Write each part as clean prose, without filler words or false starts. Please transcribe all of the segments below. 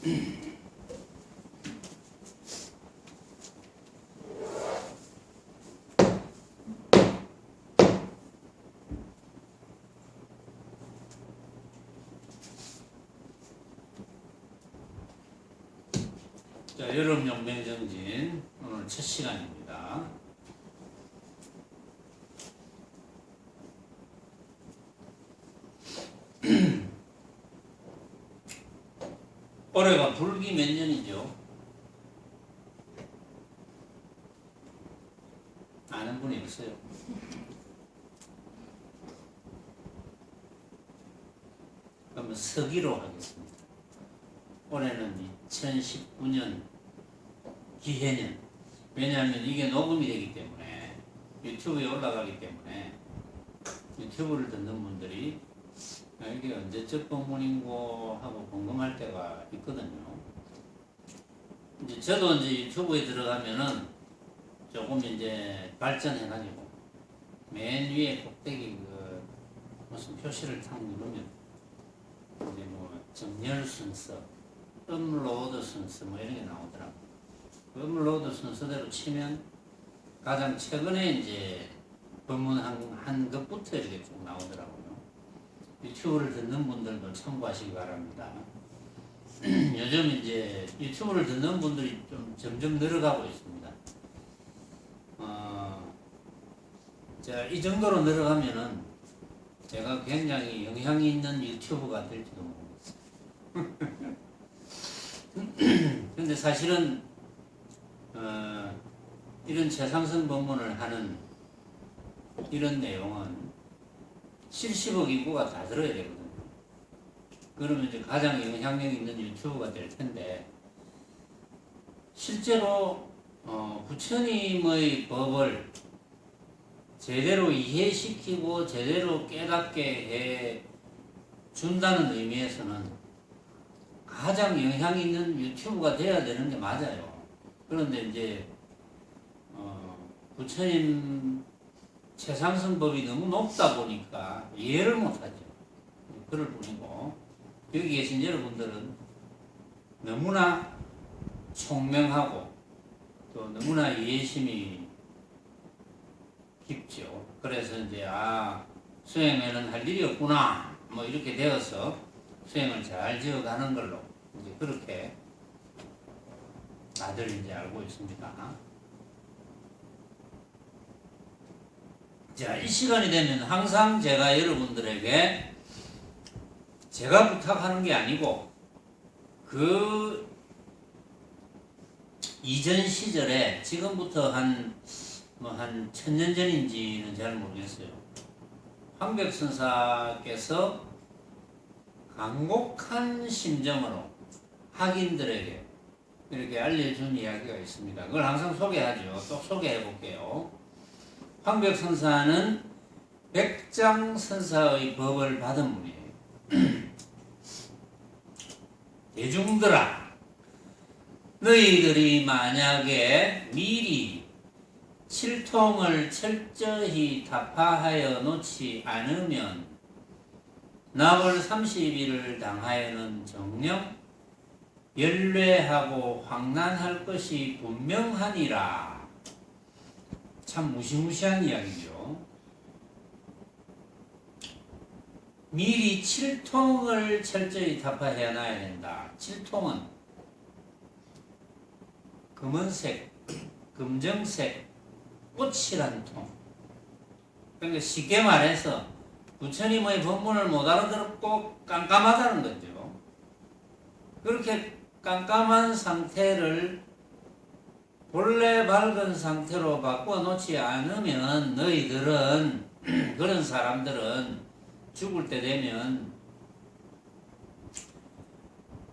자, 여름용 명정진 오늘 첫 시간입니다. 올해가 불기 몇 년이죠? 아는 분이 없어요. 그러면 서기로 하겠습니다. 올해는 2019년 기해년. 왜냐하면 이게 녹음이 되기 때문에 유튜브에 올라가기 때문에 유튜브를 듣는 분들이 이게 언제적 본문인고 하고 궁금할 때가 있거든요. 이제 저도 이제 유튜브에 들어가면은 조금 이제 발전해가지고 맨 위에 꼭대기 그 무슨 표시를 탁 누르면 이제 뭐 정렬 순서, 업로드 순서 뭐 이런 게 나오더라고. 그 업로드 순서대로 치면 가장 최근에 이제 본문 한 것부터 이렇게 쭉 나오더라고요. 유튜브를 듣는 분들도 참고하시기 바랍니다. 요즘 이제 유튜브를 듣는 분들이 좀 점점 늘어가고 있습니다. 자, 이 정도로 늘어가면은 제가 굉장히 영향이 있는 유튜브가 될지도 모르겠어요. 근데 사실은 이런 최상승 본문을 하는 이런 내용은 70억 인구가 다 들어야 되거든요. 그러면 이제 가장 영향력 있는 유튜브가 될 텐데, 실제로 부처님의 법을 제대로 이해시키고 제대로 깨닫게 해 준다는 의미에서는 가장 영향 있는 유튜브가 돼야 되는 게 맞아요. 그런데 이제 부처님 최상승법이 너무 높다 보니까 이해를 못하죠. 그럴 뿐이고, 여기 계신 여러분들은 너무나 총명하고 또 너무나 이해심이 깊죠. 그래서 이제 수행에는 할 일이 없구나 뭐 이렇게 되어서 수행을 잘 지어가는 걸로 이제 그렇게 다들 이제 알고 있습니다. 자, 이 시간이 되면 항상 제가 여러분들에게 제가 부탁하는 게 아니고 그 이전 시절에 지금부터 한 1000년 전인지는 잘 모르겠어요. 황백선사께서 간곡한 심정으로 학인들에게 이렇게 알려준 이야기가 있습니다. 그걸 항상 소개하죠. 또 소개해 볼게요. 황백선사는 백장선사의 법을 받은 분이에요. 대중들아, 너희들이 만약에 미리 칠통을 철저히 타파하여 놓지 않으면 나월 30일을 당하여는 정녕 연례하고 황난할 것이 분명하니라. 참 무시무시한 이야기죠. 미리 칠통을 철저히 타파해 놔야 된다. 칠통은 검은색, 검정색, 꽃이란 통. 그러니까 쉽게 말해서 부처님의 법문을 못 알아들었고 깜깜하다는 거죠. 그렇게 깜깜한 상태를 본래 밝은 상태로 바꿔놓지 않으면 너희들은 그런 사람들은 죽을 때 되면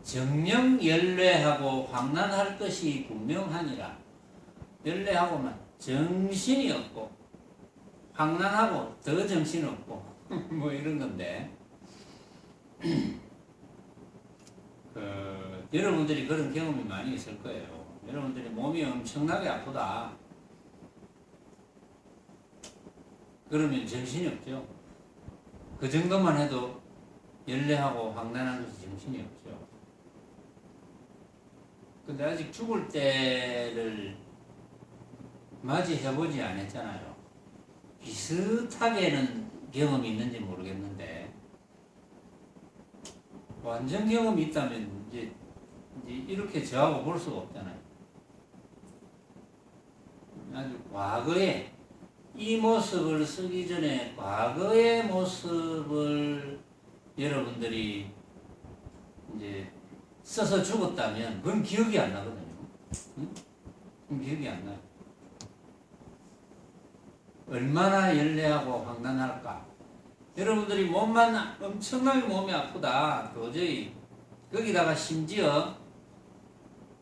정령 연례하고 황난할 것이 분명하니라. 연례하고만 정신이 없고 황난하고 더 정신 없고 뭐 이런 건데 여러분들이 그런 경험이 많이 있을 거예요. 여러분들이 몸이 엄청나게 아프다. 그러면 정신이 없죠. 그 정도만 해도 연례하고 황난한 것이 정신이 없죠. 근데 아직 죽을 때를 맞이해보지 않았잖아요. 비슷하게는 경험이 있는지 모르겠는데 완전 경험이 있다면 이제 이렇게 저하고 볼 수가 없잖아요. 아주 과거에 이 모습을 쓰기 전에 과거의 모습을 여러분들이 이제 써서 죽었다면 그건 기억이 안 나거든요. 응? 그건 기억이 안 나요. 얼마나 열대하고 황당할까. 여러분들이 몸만 엄청나게 몸이 아프다. 도저히. 거기다가 심지어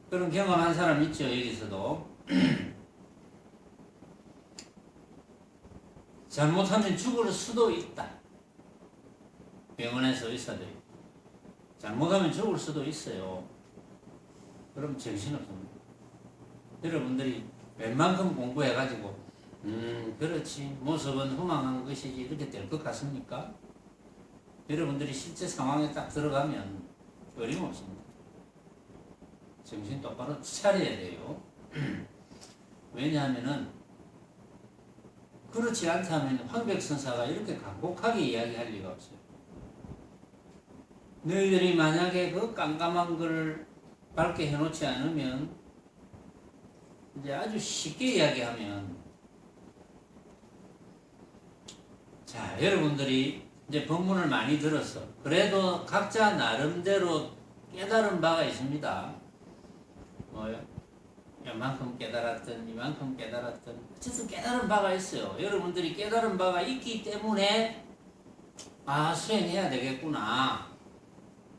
그런 경험한 사람 있죠. 여기서도. 잘못하면 죽을 수도 있다. 병원에서 의사들이. 잘못하면 죽을 수도 있어요. 그럼 정신없습니다. 여러분들이 웬만큼 공부해가지고 그렇지. 모습은 후망한 것이지 이렇게 될 것 같습니까? 여러분들이 실제 상황에 딱 들어가면 어림없습니다. 정신 똑바로 차려야 돼요. 왜냐하면은 그렇지 않다면 황백선사가 이렇게 간곡하게 이야기할 리가 없어요. 너희들이 만약에 그 깜깜한 걸 밝게 해놓지 않으면 이제 아주 쉽게 이야기하면 자, 여러분들이 이제 법문을 많이 들었어. 그래도 각자 나름대로 깨달은 바가 있습니다. 뭐요? 이만큼 깨달았던, 이만큼 깨달았던. 어쨌든 깨달은 바가 있어요. 여러분들이 깨달은 바가 있기 때문에 수행해야 되겠구나.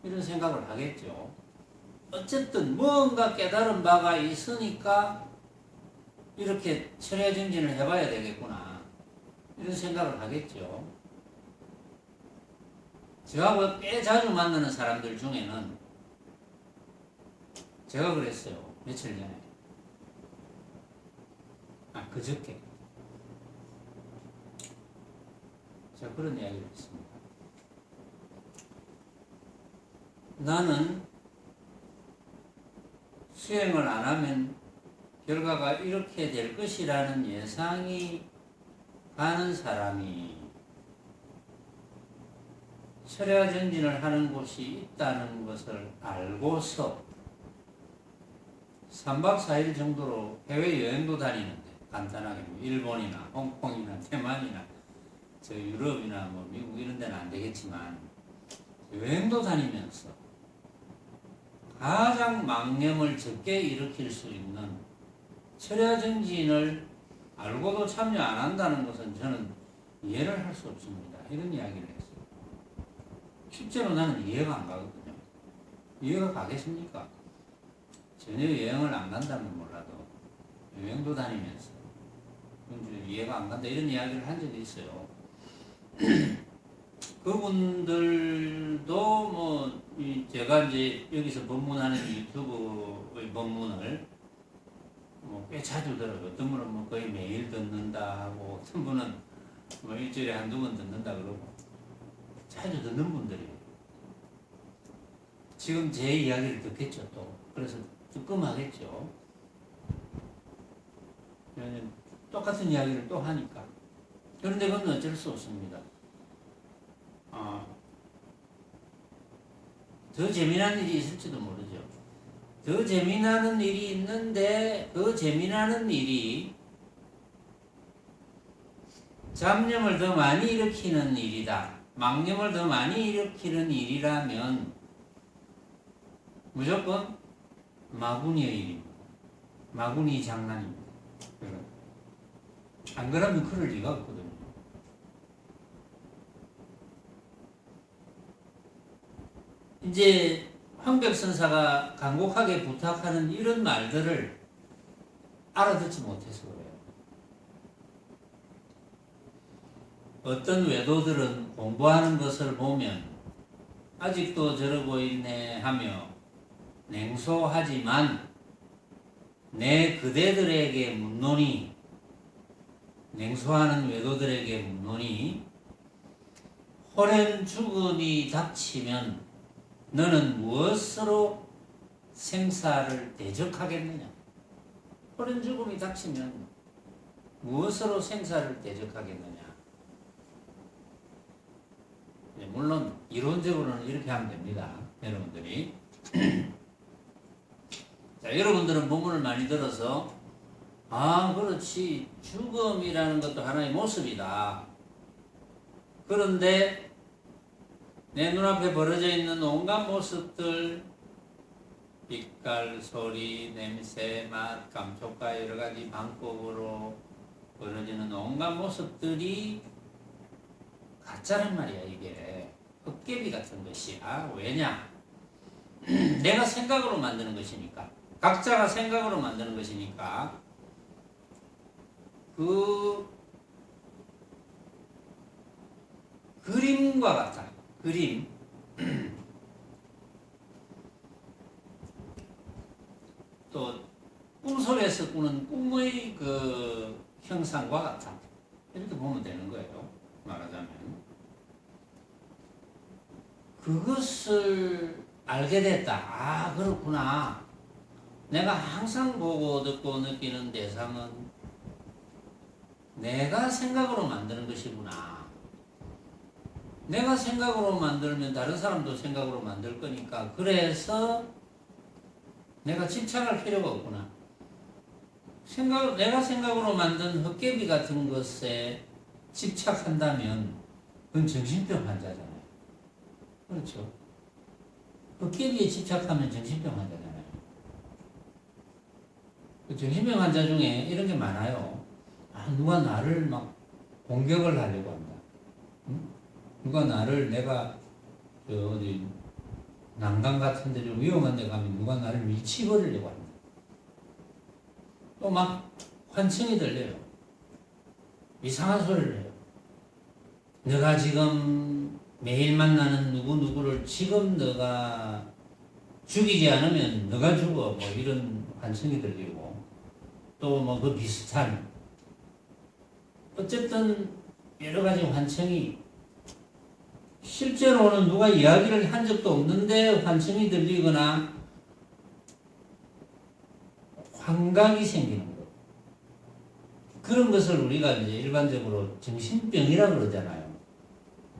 이런 생각을 하겠죠. 어쨌든 뭔가 깨달은 바가 있으니까 이렇게 철야정진을 해봐야 되겠구나. 이런 생각을 하겠죠. 저하고 꽤 자주 만나는 사람들 중에는 제가 그랬어요. 며칠 전에. 그저께. 제가 그런 이야기를 했습니다. 나는 수행을 안 하면 결과가 이렇게 될 것이라는 예상이 가는 사람이 철야정진을 하는 곳이 있다는 것을 알고서 3박 4일 정도로 해외여행도 다니는데 간단하게 일본이나 홍콩이나 대만이나 저 유럽이나 뭐 미국 이런 데는 안 되겠지만 여행도 다니면서 가장 망념을 적게 일으킬 수 있는 철야정진을 알고도 참여 안 한다는 것은 저는 이해를 할 수 없습니다. 이런 이야기를 했어요. 실제로 나는 이해가 안 가거든요. 이해가 가겠습니까? 전혀 여행을 안 간다면 몰라도 여행도 다니면서 이해가 안 간다 이런 이야기를 한 적이 있어요. 그분들도 뭐 제가 이제 여기서 법문하는 유튜브의 법문을 뭐 꽤 자주 들어요. 어떤 분은 뭐 거의 매일 듣는다 하고 어떤 분은 뭐 일주일에 한두 번 듣는다 그러고 자주 듣는 분들이에요. 지금 제 이야기를 듣겠죠 또. 그래서 뜨끔하겠죠. 똑같은 이야기를 또 하니까. 그런데 그건 어쩔 수 없습니다. 더 재미난 일이 있을지도 모르죠. 더 재미나는 일이 있는데 그 재미나는 일이 잡념을 더 많이 일으키는 일이다. 망념을 더 많이 일으키는 일이라면 무조건 마구니의 일입니다. 마구니 장난입니다. 안 그러면 그럴 리가 없거든요. 이제 황백선사가 간곡하게 부탁하는 이런 말들을 알아듣지 못해서 그래요. 어떤 외도들은 공부하는 것을 보면 아직도 저러 보이네 하며 냉소하지만 내 그대들에게 묻노니 냉소하는 외도들에게 묻노니 호련 죽음이 닥치면 너는 무엇으로 생사를 대적하겠느냐? 홀연 죽음이 닥치면 무엇으로 생사를 대적하겠느냐? 물론 이론적으로는 이렇게 하면 됩니다. 여러분들이 자, 여러분들은 본문을 많이 들어서 그렇지, 죽음이라는 것도 하나의 모습이다. 그런데 내 눈앞에 벌어져 있는 온갖 모습들, 빛깔, 소리, 냄새, 맛, 감촉과 여러 가지 방법으로 벌어지는 온갖 모습들이 가짜란 말이야. 이게 헛개비 같은 것이야. 왜냐? 내가 생각으로 만드는 것이니까, 각자가 생각으로 만드는 것이니까, 그 그림과 같아. 그림. 또 꿈속에서 꾸는 꿈의 그 형상과 같아. 이렇게 보면 되는 거예요. 말하자면 그것을 알게 됐다. 그렇구나. 내가 항상 보고 듣고 느끼는 대상은 내가 생각으로 만드는 것이구나. 내가 생각으로 만들면 다른 사람도 생각으로 만들 거니까, 그래서 내가 집착할 필요가 없구나. 내가 생각으로 만든 헛개비 같은 것에 집착한다면 그건 정신병 환자잖아요. 그렇죠? 헛개비에 집착하면 정신병 환자잖아요. 그 정신병 환자 중에 이런 게 많아요. 누가 나를 막 공격을 하려고 한다. 응? 누가 나를, 내가 어디 난간 같은 데 좀 위험한 데 가면 누가 나를 밀치버리려고 한다. 또 막 환청이 들려요. 이상한 소리를 해요. 너가 지금 매일 만나는 누구누구를 지금 너가 죽이지 않으면 너가 죽어. 뭐 이런 환청이 들리고, 또 뭐 그 비슷한, 어쨌든 여러 가지 환청이, 실제로는 누가 이야기를 한 적도 없는데 환청이 들리거나 환각이 생기는 것. 그런 것을 우리가 이제 일반적으로 정신병이라 그러잖아요.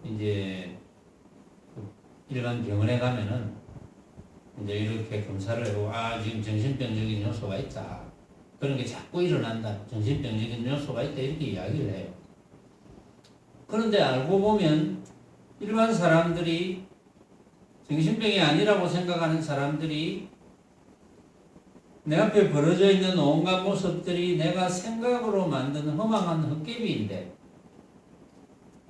이제 일반 병원에 가면은 이제 이렇게 검사를 하고, 지금 정신병적인 요소가 있다. 그런 게 자꾸 일어난다. 정신병적인 요소가 있다. 이렇게 이야기를 해요. 그런데 알고 보면 일반 사람들이, 정신병이 아니라고 생각하는 사람들이, 내 앞에 벌어져 있는 온갖 모습들이 내가 생각으로 만든 허망한 헛개비인데,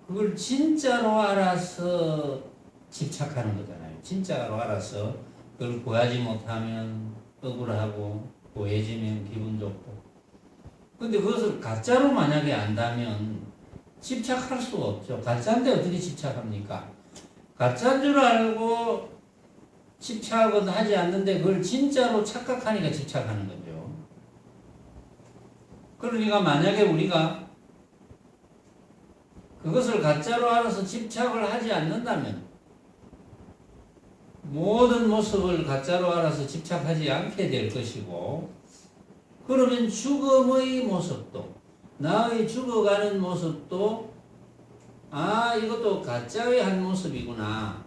그걸 진짜로 알아서 집착하는 거잖아요. 진짜로 알아서 그걸 구하지 못하면 억울하고, 구해지면 기분 좋고. 근데 그것을 가짜로 만약에 안다면 집착할 수가 없죠. 가짜인데 어떻게 집착합니까? 가짜인 줄 알고 집착은 하지 않는데 그걸 진짜로 착각하니까 집착하는 거죠. 그러니까 만약에 우리가 그것을 가짜로 알아서 집착을 하지 않는다면, 모든 모습을 가짜로 알아서 집착하지 않게 될 것이고, 그러면 죽음의 모습도, 나의 죽어가는 모습도, 이것도 가짜의 한 모습이구나,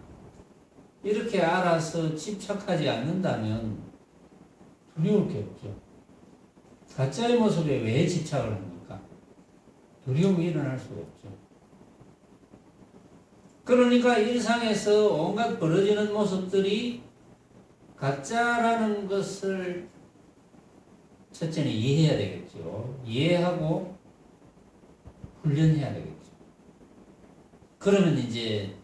이렇게 알아서 집착하지 않는다면 두려울 게 없죠. 가짜의 모습에 왜 집착을 합니까? 두려움이 일어날 수가 없죠. 그러니까 일상에서 온갖 벌어지는 모습들이 가짜라는 것을 첫째는 이해해야 되겠죠. 이해하고 훈련해야 되겠죠. 그러면 이제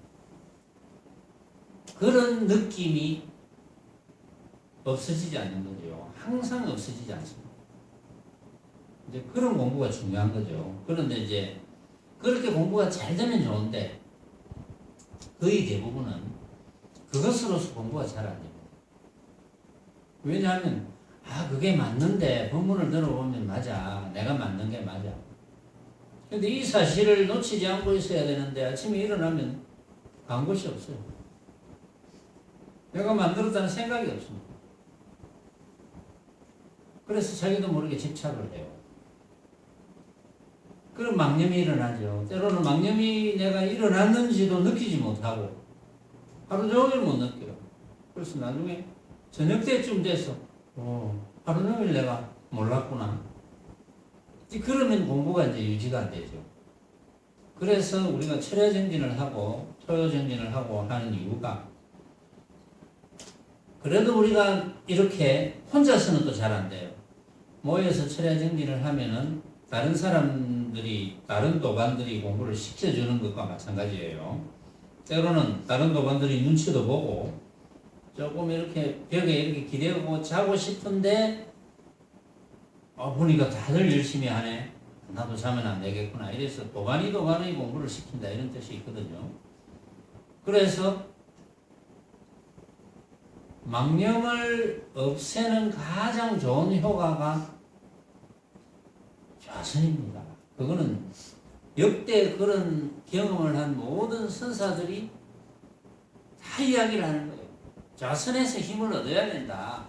그런 느낌이 없어지지 않는 거죠. 항상 없어지지 않습니다. 이제 그런 공부가 중요한 거죠. 그런데 이제 그렇게 공부가 잘 되면 좋은데, 거의 대부분은 그것으로서 공부가 잘 안 됩니다. 왜냐하면 그게 맞는데 본문을 들어보면 맞아. 내가 맞는 게 맞아. 근데 이 사실을 놓치지 않고 있어야 되는데 아침에 일어나면 간 곳이 없어요. 내가 만들었다는 생각이 없습니다. 그래서 자기도 모르게 집착을 해요. 그런 망념이 일어나죠. 때로는 망념이 내가 일어났는지도 느끼지 못하고 하루 종일 못 느껴요. 그래서 나중에 저녁 때쯤 돼서 하루 종일 내가 몰랐구나. 그러면 공부가 이제 유지가 안 되죠. 그래서 우리가 철야정진을 하고 토요정진을 하고 하는 이유가, 그래도 우리가 이렇게 혼자서는 또 잘 안 돼요. 모여서 철야정진을 하면은 다른 사람들이, 다른 도반들이 공부를 시켜주는 것과 마찬가지예요. 때로는 다른 도반들이 눈치도 보고 조금 이렇게 벽에 이렇게 기대고 자고 싶은데 보니까 다들 열심히 하네. 나도 자면 안 되겠구나. 이래서 도반이 공부를 시킨다, 이런 뜻이 있거든요. 그래서 망념을 없애는 가장 좋은 효과가 좌선입니다. 그거는 역대 그런 경험을 한 모든 선사들이 다 이야기를 하는 거예요. 좌선에서 힘을 얻어야 된다.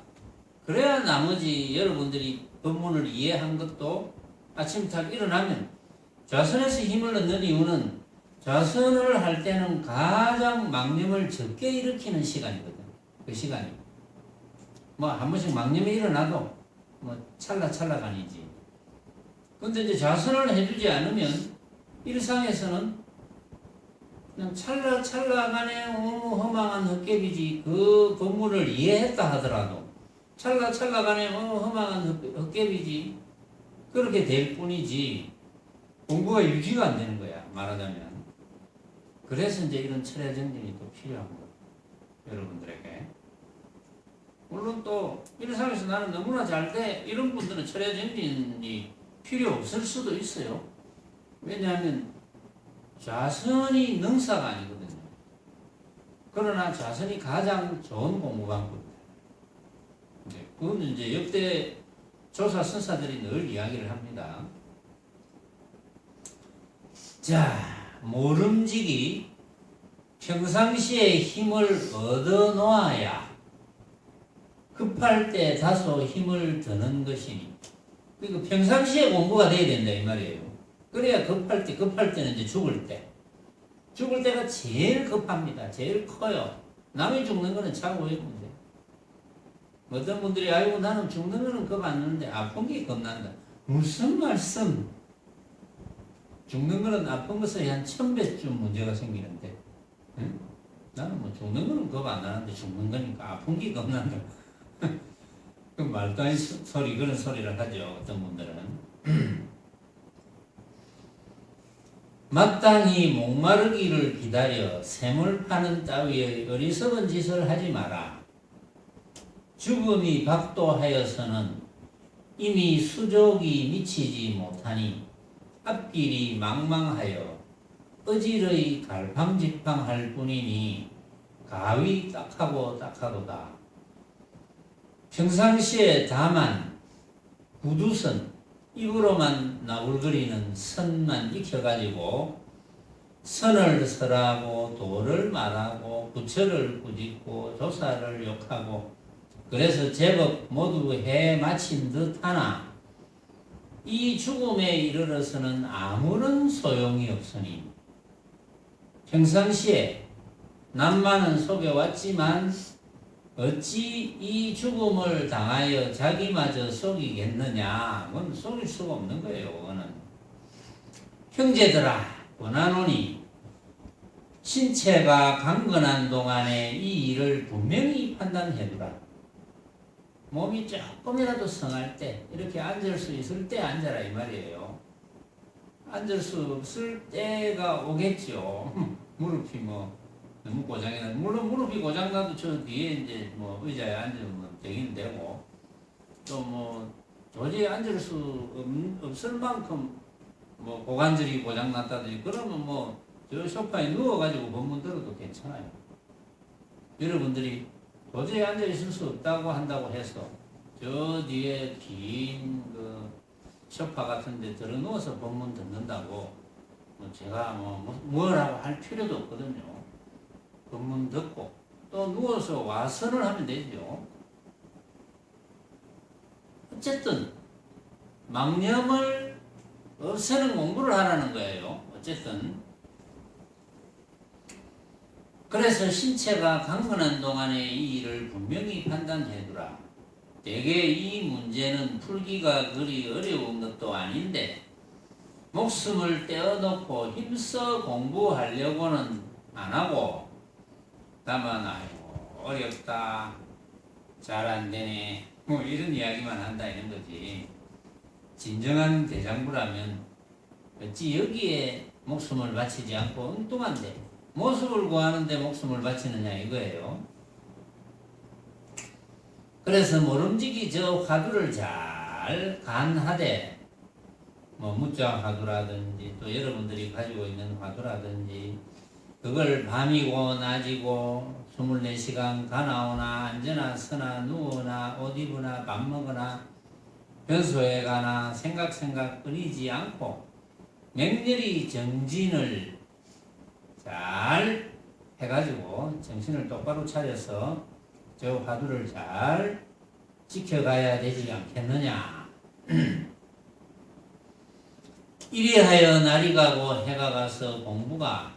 그래야 나머지 여러분들이 법문을 이해한 것도 아침 딱 일어나면, 좌선에서 힘을 얻는 이유는 좌선을 할 때는 가장 망념을 적게 일으키는 시간이거든. 그 시간이. 뭐 한 번씩 망념이 일어나도 뭐 찰나찰나간이지. 근데 이제 좌선을 해주지 않으면 일상에서는 그냥 찰나찰나간에 허망한 헛개비지. 그 법문을 이해했다 하더라도 찰나찰나간에 허망한 헛개비지. 그렇게 될 뿐이지 공부가 유지가 안 되는 거야, 말하자면. 그래서 이제 이런 철야정진이 또 필요한 거야, 여러분들에게. 물론 또 일상에서 나는 너무나 잘 돼, 이런 분들은 철야정진이 필요 없을 수도 있어요. 왜냐하면 좌선이 능사가 아니거든요. 그러나 좌선이 가장 좋은 공부 방법입니다. 그건 이제 역대 조사 선사들이 늘 이야기를 합니다. 자, 모름지기 평상시에 힘을 얻어 놓아야 급할 때 다소 힘을 드는 것이니. 그러니까 평상시에 공부가 돼야 된다, 이 말이에요. 그래야 급할 때는 이제 죽을 때가 제일 급합니다. 제일 커요. 남이 죽는 거는 참 오해문제. 어떤 분들이 아이고 나는 죽는 거는 겁 안 나는데 아픈 게 겁난다. 무슨 말씀? 죽는 거는 아픈 것에 한 1000배쯤 문제가 생기는데, 응? 나는 뭐 죽는 거는 겁 안 나는데 죽는 거니까 아픈 게 겁난다. 그 말도 아닌 소리, 그런 소리를 하죠, 어떤 분들은. 마땅히 목마르기를 기다려 샘을 파는 따위의 어리석은 짓을 하지 마라. 죽음이 박도하여서는 이미 수족이 미치지 못하니 앞길이 망망하여 어지러이 갈팡질팡할 뿐이니 가위 딱하고다. 평상시에 다만 구두선, 입으로만 나불거리는 선만 익혀가지고 선을 설하고 도를 말하고 부처를 꾸짖고 조사를 욕하고 그래서 제법 모두 해 마친 듯하나 이 죽음에 이르러서는 아무런 소용이 없으니 평상시에 남만은 속여왔지만 어찌 이 죽음을 당하여 자기마저 속이겠느냐. 그건 속일 수가 없는 거예요. 그거는. 형제들아 권하노니 신체가 강건한 동안에 이 일을 분명히 판단해두라. 몸이 조금이라도 성할 때, 이렇게 앉을 수 있을 때 앉아라, 이 말이에요. 앉을 수 없을 때가 오겠죠. 무릎이 너무 고장이나, 물론 무릎이 고장나도 저 뒤에 이제 의자에 앉으면 되긴 되고, 또 도저히 앉을 수 없을 만큼 고관절이 고장났다든지, 그러면 저 소파에 누워가지고 법문 들어도 괜찮아요. 여러분들이 도저히 앉아있을 수 없다고 한다고 해서 저 뒤에 긴 소파 같은 데 들어 누워서 법문 듣는다고 제가 뭐라고 할 필요도 없거든요. 법문 듣고 또 누워서 와선을 하면 되죠. 어쨌든 망념을 없애는 공부를 하라는 거예요. 어쨌든 그래서 신체가 강건한 동안에 이 일을 분명히 판단해두라. 대개 이 문제는 풀기가 그리 어려운 것도 아닌데 목숨을 떼어놓고 힘써 공부하려고는 안하고 다만 아이고 어렵다 잘 안되네 뭐 이런 이야기만 한다 이런 거지. 진정한 대장부라면 어찌 여기에 목숨을 바치지 않고 엉뚱한데 모습을 구하는데 목숨을 바치느냐 이거예요. 그래서 모름지기 저 화두를 잘 간하되 뭐 무자 화두라든지 또 여러분들이 가지고 있는 화두라든지 그걸 밤이고 낮이고 24시간 가나오나 앉으나 서나 누우나 옷 입으나 밥 먹으나 변소에 가나 생각 끊이지 않고 맹렬히 정진을 잘 해가지고 정신을 똑바로 차려서 저 화두를 잘 지켜가야 되지 않겠느냐. 이리하여 날이 가고 해가 가서 공부가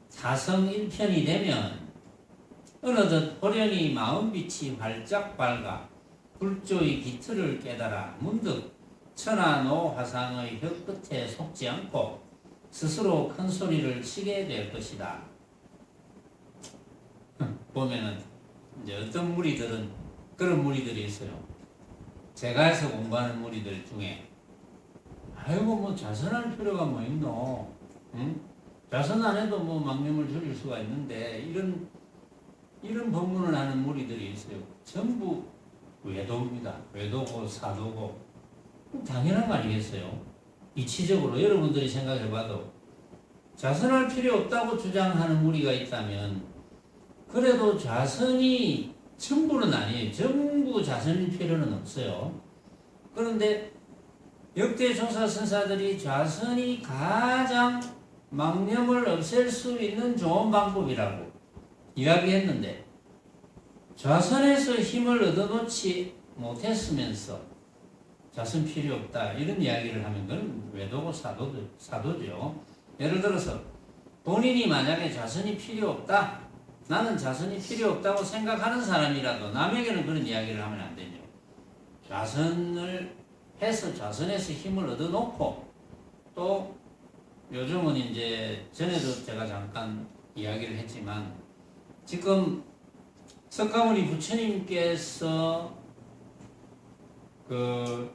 사성일편이 되면 어느덧 호련히 마음빛이 활짝 밝아 불조의 기틀을 깨달아 문득 천하노 화상의 혀 끝에 속지 않고 스스로 큰 소리를 치게 될 것이다. 보면은 이제 어떤 무리들은 그런 무리들이 있어요. 제가 해서 공부하는 무리들 중에 아이고 뭐 자선할 필요가 뭐 있노? 응? 자선 안 해도 뭐 망념을 줄일 수가 있는데 이런 법문을 하는 무리들이 있어요. 전부 외도입니다. 외도고 사도고 당연한 거 아니겠어요? 이치적으로 여러분들이 생각해봐도 자선할 필요 없다고 주장하는 무리가 있다면 그래도 자선이 전부는 아니에요. 전부 자선일 필요는 없어요. 그런데 역대 조사 선사들이 자선이 가장 망념을 없앨 수 있는 좋은 방법이라고 이야기했는데 자선에서 힘을 얻어놓지 못했으면서 자선 필요 없다 이런 이야기를 하면 그건 외도고 사도죠. 예를 들어서 본인이 만약에 자선이 필요 없다 나는 자선이 필요 없다고 생각하는 사람이라도 남에게는 그런 이야기를 하면 안 되죠. 자선을 해서 자선에서 힘을 얻어놓고 또 요즘은 이제 전에도 제가 잠깐 이야기를 했지만 지금 석가모니 부처님께서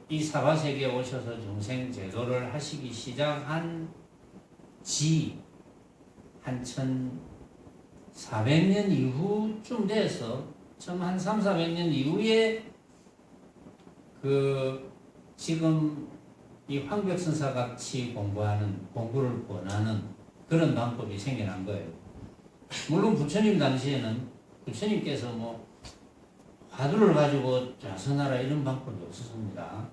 이 사바세계에 오셔서 중생 제도를 하시기 시작한 지 한 1400년 이후쯤 돼서 처음 한 300~400년 이후에 지금 이 황벽선사 같이 공부를 권하는 그런 방법이 생겨난 거예요. 물론 부처님 당시에는 부처님께서 뭐 화두를 가지고 자선하라 이런 방법이 없었습니다.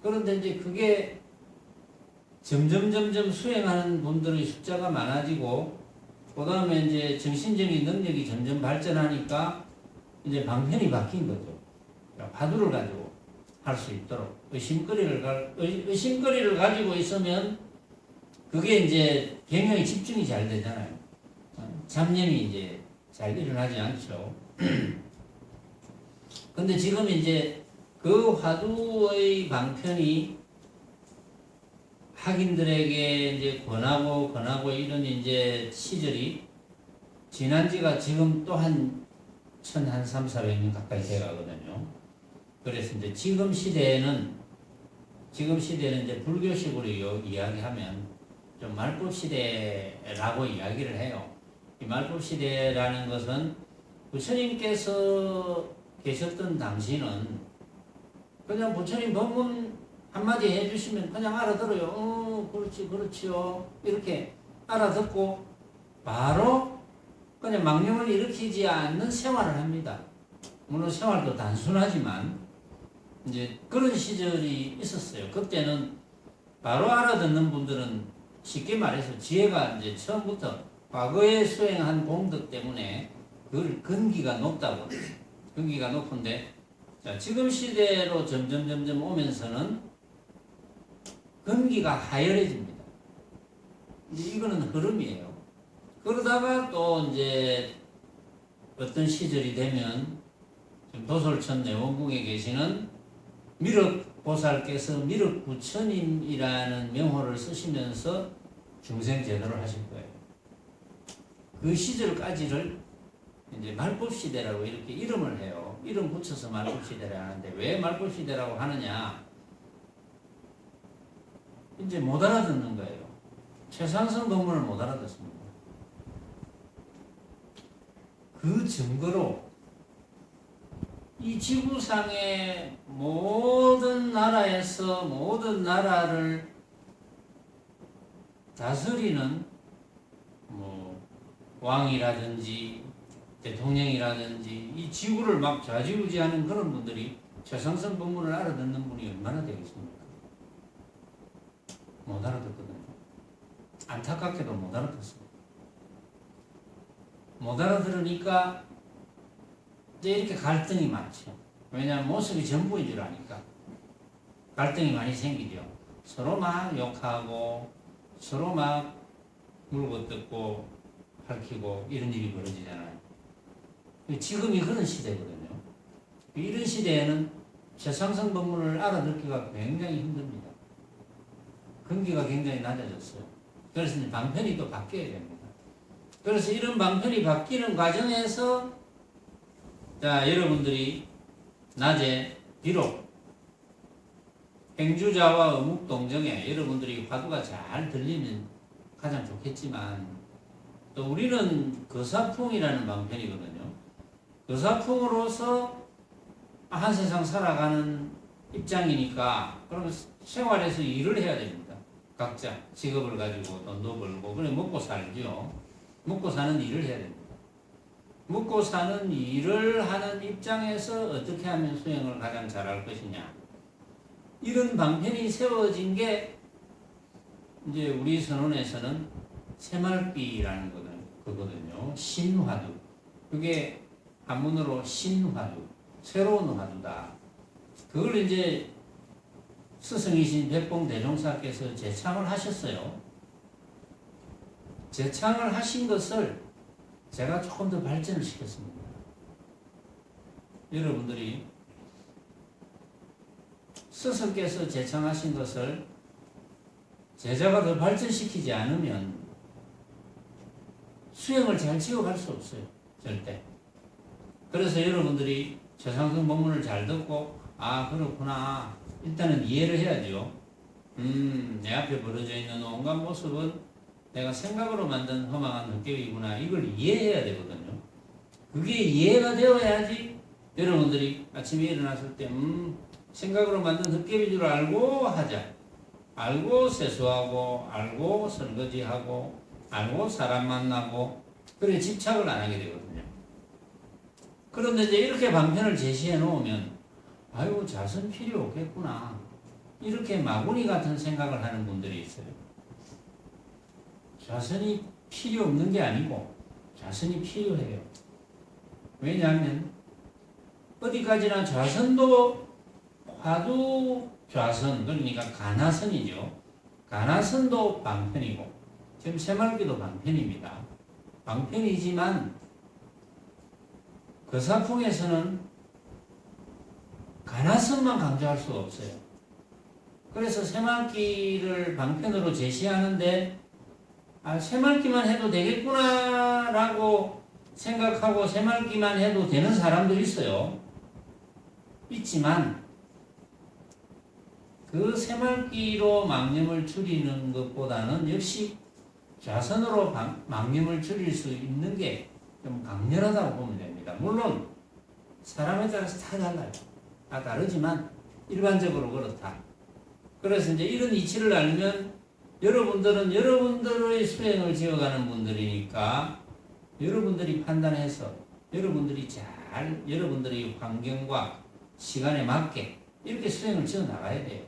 그런데 이제 그게 점점 수행하는 분들의 숫자가 많아지고 그 다음에 이제 정신적인 능력이 점점 발전하니까 이제 방편이 바뀐 거죠. 화두를 가지고 할 수 있도록 의심거리를 가지고 있으면 그게 이제 경영이 집중이 잘 되잖아요. 잡념이 이제 잘 일어나지 않죠. 근데 지금 이제 그 화두의 방편이 학인들에게 이제 권하고 이런 이제 시절이 지난 지가 지금 또 한 1300~400년 가까이 돼 가거든요. 그래서 이제 지금 시대에는 이제 불교식으로 이야기하면 좀 말법 시대라고 이야기를 해요. 이 말법 시대라는 것은 부처님께서 계셨던 당시는 그냥 부처님 법문 한마디 해주시면 그냥 알아들어요. 그렇지요. 이렇게 알아듣고 바로 그냥 망념을 일으키지 않는 생활을 합니다. 물론 생활도 단순하지만 이제 그런 시절이 있었어요. 그때는 바로 알아듣는 분들은 쉽게 말해서 지혜가 이제 처음부터 과거에 수행한 공덕 때문에 그 근기가 높다고. 근기가 높은데 자, 지금 시대로 점점 오면서는 근기가 하열해집니다. 이제 이거는 흐름이에요. 그러다가 또 이제 어떤 시절이 되면 도솔천 내원궁에 계시는 미륵보살께서 미륵부처님이라는 명호를 쓰시면서 중생제도를 하실 거예요. 그 시절까지를 이제 말법시대라고 이렇게 이름을 해요. 이름 붙여서 말법시대를 하는데 왜 말법시대라고 하느냐? 이제 못 알아듣는 거예요. 최상승 법문을 못 알아듣습니다. 그 증거로 이 지구상의 모든 나라에서 모든 나라를 다스리는 뭐 왕이라든지 대통령이라든지 이 지구를 막 좌지우지하는 그런 분들이 최상승 법문을 알아듣는 분이 얼마나 되겠습니까? 못 알아듣거든요. 안타깝게도 못 알아듣습니다. 못 알아들으니까 이제 이렇게 갈등이 많죠. 왜냐하면 모습이 전부인 줄 아니까 갈등이 많이 생기죠. 서로 막 욕하고 서로 막 물고 핥히고 이런 일이 벌어지잖아요. 지금이 그런 시대거든요. 이런 시대에는 최상승 법문을 알아듣기가 굉장히 힘듭니다. 근기가 굉장히 낮아졌어요. 그래서 이제 방편이 또 바뀌어야 됩니다. 그래서 이런 방편이 바뀌는 과정에서 자, 여러분들이 낮에 비록 행주자와 어묵동정에 여러분들이 화두가 잘 들리면 가장 좋겠지만 또 우리는 거사풍이라는 방편이거든요. 거사풍으로서 한 세상 살아가는 입장이니까 그러면 생활에서 일을 해야 됩니다. 각자 직업을 가지고 돈도 벌고 그래 먹고 살죠. 먹고 사는 일을 해야 됩니다. 먹고 사는 일을 하는 입장에서 어떻게 하면 수행을 가장 잘할 것이냐. 이런 방편이 세워진 게 이제 우리 선원에서는 새말비라는 거거든요. 신화두. 그게 한문으로 신화두. 새로운 화두다. 그걸 이제 스승이신 백봉대종사께서 제창을 하셨어요. 제창을 하신 것을 제가 조금 더 발전을 시켰습니다. 여러분들이 스승께서 제창하신 것을 제자가 더 발전시키지 않으면 수행을 잘 지어갈 수 없어요. 절대. 그래서 여러분들이 최상승 법문을 잘 듣고 아 그렇구나. 일단은 이해를 해야죠. 내 앞에 벌어져 있는 온갖 모습은 내가 생각으로 만든 허망한 헛개이구나. 이걸 이해해야 되거든요. 그게 이해가 되어야지 여러분들이 아침에 일어났을 때 생각으로 만든 헛개인 줄 알고 하자. 알고 세수하고 알고 설거지하고 알고 사람 만나고 그래 집착을 안 하게 되거든요. 그런데 이제 이렇게 방편을 제시해 놓으면 아이고 자선 필요 없겠구나. 이렇게 마구니 같은 생각을 하는 분들이 있어요. 자선이 필요 없는 게 아니고 자선이 필요해요. 왜냐하면 어디까지나 자선도 화두 좌선 그러니까 가나선이죠. 가나선도 방편이고 지금 새말기도 방편입니다. 방편이지만 거사풍에서는 가나선만 강조할 수가 없어요. 그래서 새말기를 방편으로 제시하는데 새말기만 해도 되겠구나 라고 생각하고 새말기만 해도 되는 사람도 있어요. 있지만 그 새말기로 망념을 줄이는 것보다는 역시 좌선으로 망념을 줄일 수 있는 게 좀 강렬하다고 보면 됩니다. 물론 사람에 따라서 다 달라요. 다 다르지만 일반적으로 그렇다. 그래서 이제 이런 이치를 알면 여러분들은 여러분들의 수행을 지어가는 분들이니까 여러분들이 판단해서 여러분들이 잘 여러분들의 환경과 시간에 맞게 이렇게 수행을 지어 나가야 돼요.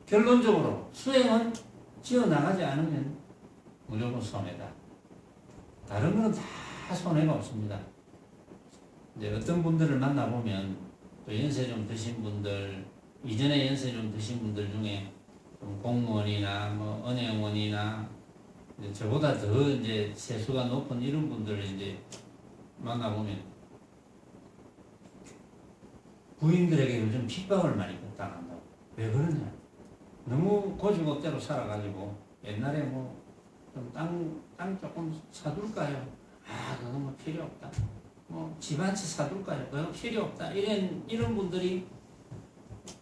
결론적으로 수행은 지어 나가지 않으면 무조건 손해다. 다른 거는 다 손해가 없습니다. 이제 어떤 분들을 만나보면 또 연세 좀 드신 분들, 이전에 연세 좀 드신 분들 중에 좀 공무원이나 뭐 은행원이나 이제 저보다 더 이제 세수가 높은 이런 분들을 이제 만나보면 부인들에게 요즘 핍박을 많이 당한다고. 왜 그러냐? 너무 고지고대로 살아가지고 옛날에 뭐 좀 땅 조금 사둘까요? 아, 그거 뭐 필요 없다. 뭐 집 한 채 사둘까요? 그거 필요 없다. 이런 분들이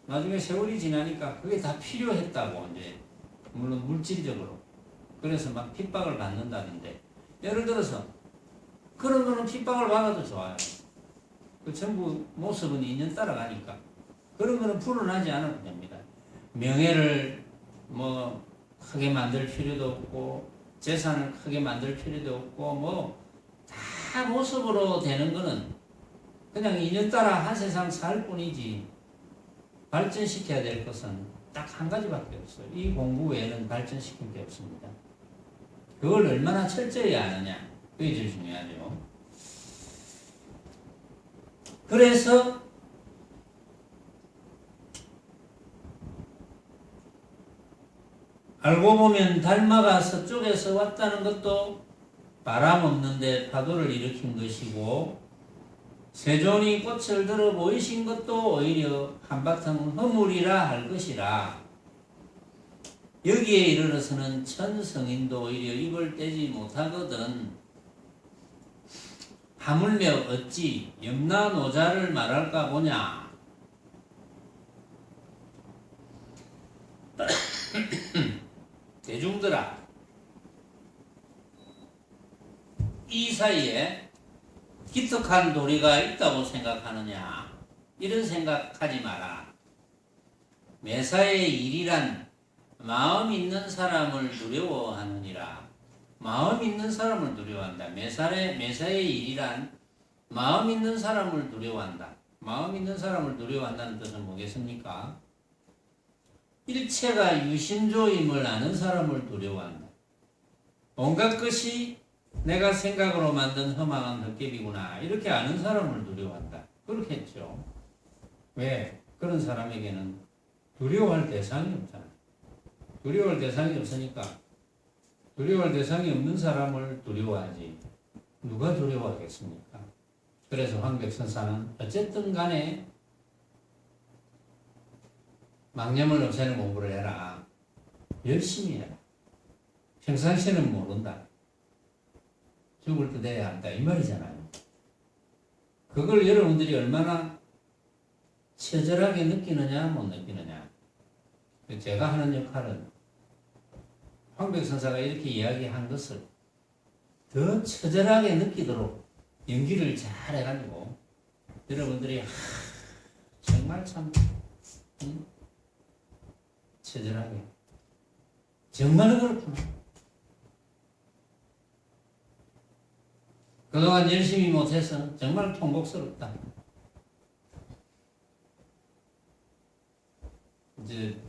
나중에 세월이 지나니까 그게 다 필요했다고 이제 물론 물질적으로 그래서 막 핍박을 받는다는데 예를 들어서 그런 거는 핍박을 받아도 좋아요. 그 전부 모습은 인연 따라가니까 그런 거는 불어나지 않아도 됩니다. 명예를 뭐 크게 만들 필요도 없고 재산을 크게 만들 필요도 없고 뭐 다 모습으로 되는 거는 그냥 인연 따라 한 세상 살 뿐이지 발전시켜야 될 것은 딱 한 가지밖에 없어요. 이 공부 외에는 발전시킬 게 없습니다. 그걸 얼마나 철저히 아느냐 그게 제일 중요하죠. 그래서 알고 보면 달마가 서쪽에서 왔다는 것도 바람 없는데 파도를 일으킨 것이고 세존이 꽃을 들어 보이신 것도 오히려 한바탕 허물이라 할 것이라 여기에 이르러서는 천성인도 오히려 입을 떼지 못하거든 하물며 어찌 염라노자를 말할까 보냐. 대중들아 이 사이에 기특한 도리가 있다고 생각하느냐. 이런 생각하지 마라. 매사의 일이란 마음 있는 사람을 두려워하느니라. 마음 있는 사람을 두려워한다. 매사의 일이란 마음 있는 사람을 두려워한다. 마음 있는 사람을 두려워한다는 뜻은 뭐겠습니까? 일체가 유심조임을 아는 사람을 두려워한다. 온갖 것이 내가 생각으로 만든 허망한 헛개비구나 이렇게 아는 사람을 두려워한다. 그렇겠죠. 왜? 그런 사람에게는 두려워할 대상이 없잖아. 두려워할 대상이 없으니까 두려워할 대상이 없는 사람을 두려워하지. 누가 두려워하겠습니까? 그래서 황백선사는 어쨌든 간에 망념을 없애는 공부를 해라. 열심히 해라. 평상시에는 모른다. 죽을 때 돼야 한다. 이 말이잖아요. 그걸 여러분들이 얼마나 처절하게 느끼느냐 못 느끼느냐. 제가 하는 역할은 황백선사가 이렇게 이야기한 것을 더 처절하게 느끼도록 연기를 잘 해가지고 여러분들이 정말 참 처절하게 정말 그렇구나. 그동안 열심히 못해서 정말 통곡스럽다. 이제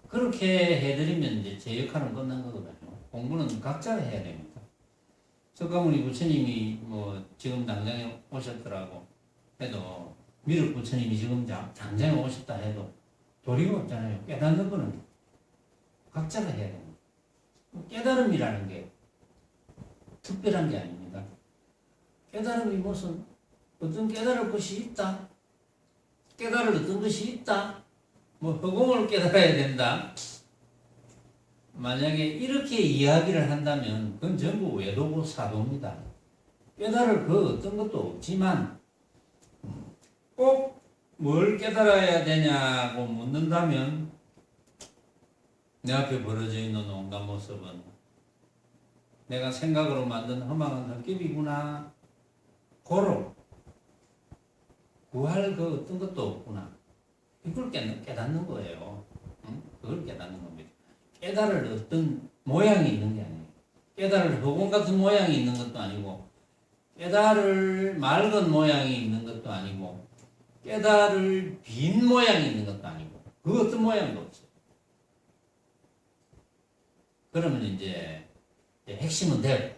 그렇게 해드리면 이제 제 역할은 끝난 거거든요. 공부는 각자 해야 됩니다. 석가모니 부처님이 뭐 지금 당장에 오셨더라고 해도 미륵 부처님이 지금 당장에 오셨다 해도 도리가 없잖아요. 깨닫는 거는 각자가 해야 됩니다. 깨달음이라는 게 특별한 게 아닙니다. 깨달음이 무슨 어떤 깨달을 것이 있다. 깨달을 어떤 것이 있다. 뭐 허공을 깨달아야 된다. 만약에 이렇게 이야기를 한다면 그건 전부 외도고 사도입니다. 깨달을 그 어떤 것도 없지만 꼭 뭘 깨달아야 되냐고 묻는다면 내 앞에 벌어져 있는 온갖 모습은 내가 생각으로 만든 허망한 헛개비구나. 고로 구할 그 어떤 것도 없구나. 이걸 깨닫는 거예요. 응? 그걸 깨닫는 겁니다. 깨달을 어떤 모양이 있는 게 아니에요. 깨달을 허공 같은 모양이 있는 것도 아니고 깨달을 맑은 모양이 있는 것도 아니고 깨달을 빈 모양이 있는 것도 아니고 그 어떤 모양도 없어요. 그러면 이제 핵심은 돼요.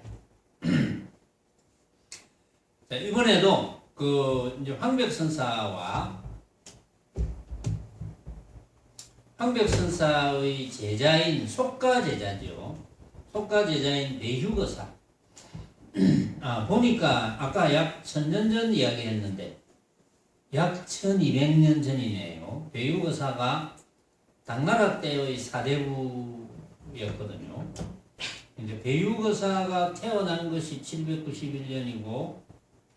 자, 이번에도 그 이제 황백선사와 황벽선사의 제자인 속가 제자죠. 속가 제자인 배휴거사. 보니까 아까 약 1000년 전 이야기했는데 약 1200년 전이네요. 배휴거사가 당나라 때의 사대부였거든요. 이제 배휴거사가 태어난 것이 791년이고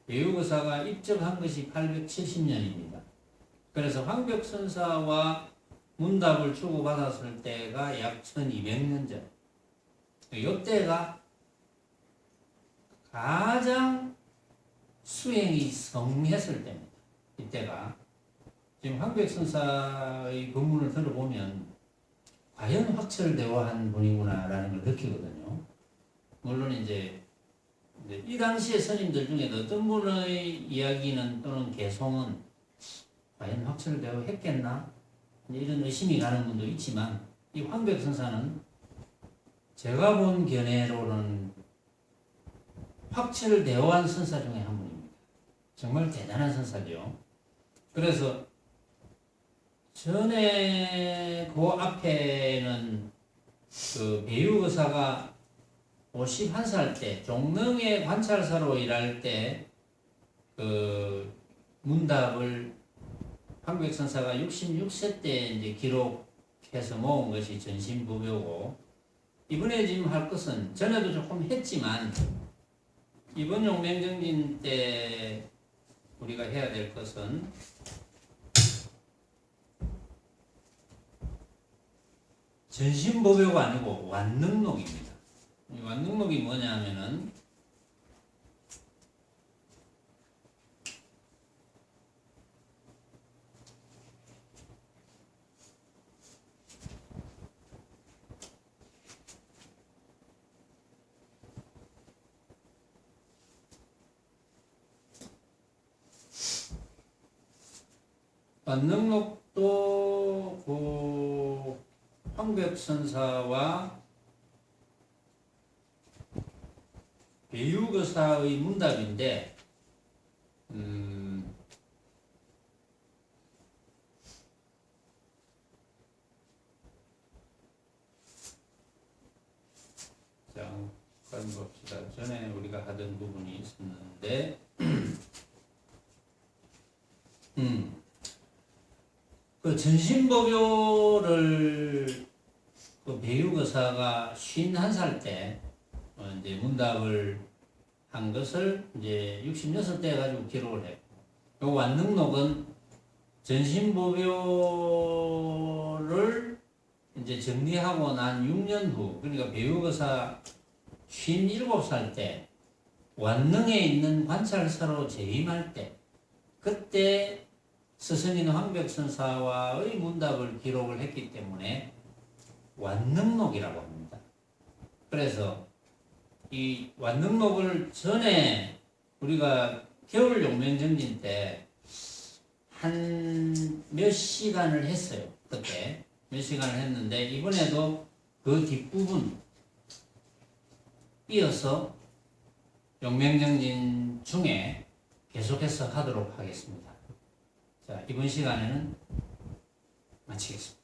배휴거사가 입적한 것이 870년입니다. 그래서 황벽선사와 문답을 주고받았을 때가 약 1200년 전. 이때가 가장 수행이 성했을 때입니다. 이때가 지금 황백선사의 법문을 들어보면 과연 확철대오한 분이구나라는 걸 느끼거든요. 물론 이제 이 당시의 스님들 중에 어떤 분의 이야기는 또는 개송은 과연 확철대오했겠나 이런 의심이 가는 분도 있지만 이 황백선사는 제가 본 견해로는 확철대오한 선사 중에 한 분입니다. 정말 대단한 선사죠. 그래서 전에 그 앞에는 그 배휴거사가 51살 때 종릉의 관찰사로 일할 때 그 문답을 황백선사가 66세 때 이제 기록해서 모은 것이 전신법요고, 이번에 지금 할 것은 전에도 조금 했지만 이번 용맹정진 때 우리가 해야 될 것은 전신법요가 아니고 완능록입니다. 이 완능록이 뭐냐 하면은 완능록도 그 황백선사와 배휴거사의 문답인데 잠깐 봅시다. 전에 우리가 하던 부분이 있었는데 그 전신법요를 그 배휴거사가 51살 때 이제 문답을 한 것을 이제 66대 가지고 기록을 했고, 요 완능록은 전신법요를 이제 정리하고 난 6년 후, 그러니까 배휴거사 57살 때 완능에 있는 관찰사로 재임할 때, 그때 스승인 황백선사와의 문답을 기록을 했기 때문에 완능록이라고 합니다. 그래서 이 완능록을 전에 우리가 겨울 용맹정진 때 한 몇 시간을 했어요. 그때 몇 시간을 했는데 이번에도 그 뒷부분 이어서 용맹정진 중에 계속해서 하도록 하겠습니다. 자, 이번 시간에는 마치겠습니다.